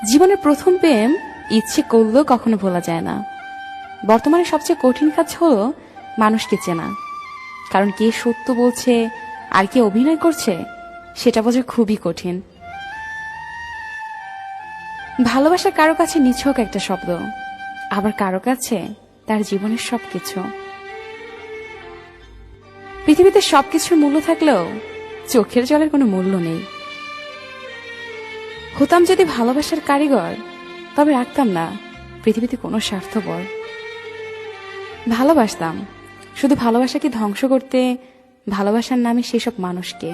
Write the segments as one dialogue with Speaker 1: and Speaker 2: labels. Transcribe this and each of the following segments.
Speaker 1: জীবনের প্রথম প্রেম ইচ্ছে করলেও কখনো ভোলা যায় না। বর্তমানে সবচেয়ে কঠিন কাজ হলো মানুষকে চেনা, কারণ কে সত্য বলছে আর কে অভিনয় করছে সেটা বোঝা খুবই কঠিন। ভালোবাসা কারো কাছে নিছক একটা শব্দ, আবার কারো কাছে তার জীবনের সবকিছু। পৃথিবীতে সবকিছুর মূল্য থাকলেও চোখের জলের কোনো মূল্য নেই। হতাম যদি ভালোবাসার কারিগর, তবে রাখতাম না পৃথিবীতে কোনো স্বার্থপর। ভালোবাসতাম, শুধু ভালোবাসাকে ধ্বংস করতে, ভালোবাসার নামে সেসব মানুষকে।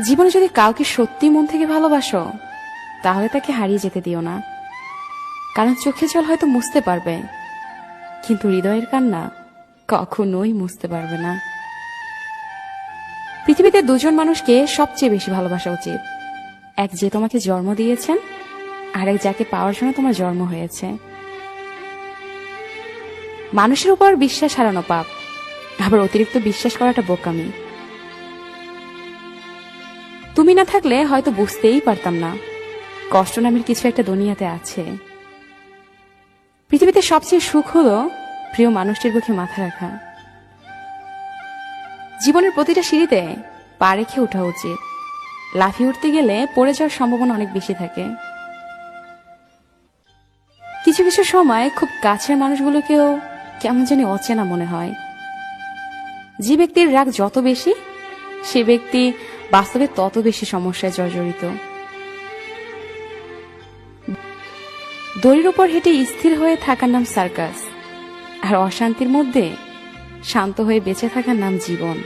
Speaker 1: জীবনে যদি কাউকে সত্যি মন থেকে ভালোবাসো, তাহলে তাকে হারিয়ে যেতে দিও না, কারণ চোখে জল হয়তো মুছতে পারবে, কিন্তু হৃদয়ের কান্না কখনোই মুছতে পারবে না। পৃথিবীতে দুজন মানুষকে সবচেয়ে বেশি ভালোবাসা উচিত, এক যে তোমাকে জন্ম দিয়েছেন, আর এক যাকে পাওয়ার জন্য তোমার জন্ম হয়েছে। মানুষের উপর বিশ্বাস হারানো পাপ, আবার অতিরিক্ত বিশ্বাস করাটা বোকামি। তুমি না থাকলে হয়তো বুঝতেই পারতাম না কষ্ট নামের কিছু একটা দুনিয়াতে আছে। পৃথিবীতে সবচেয়ে সুখ হলো প্রিয় মানুষটির বুকে মাথা রাখা। জীবনের প্রতিটা সিঁড়িতে পা রেখে ওঠা উচিত, লাফিয়ে উঠতে গেলে পড়ে যাওয়ার সম্ভাবনা অনেক বেশি থাকে। কিছু কিছু সময় খুব কাছের মানুষগুলোকেও কেমন জানি অচেনা মনে হয়। যে ব্যক্তির রাগ যত বেশি, সে ব্যক্তি বাস্তবে তত বেশি সমস্যায় জর্জরিত। দড়ির উপর হেঁটে স্থির হয়ে থাকার নাম সার্কাস, আর অশান্তির মধ্যে শান্ত হয়ে বেঁচে থাকার নাম জীবন।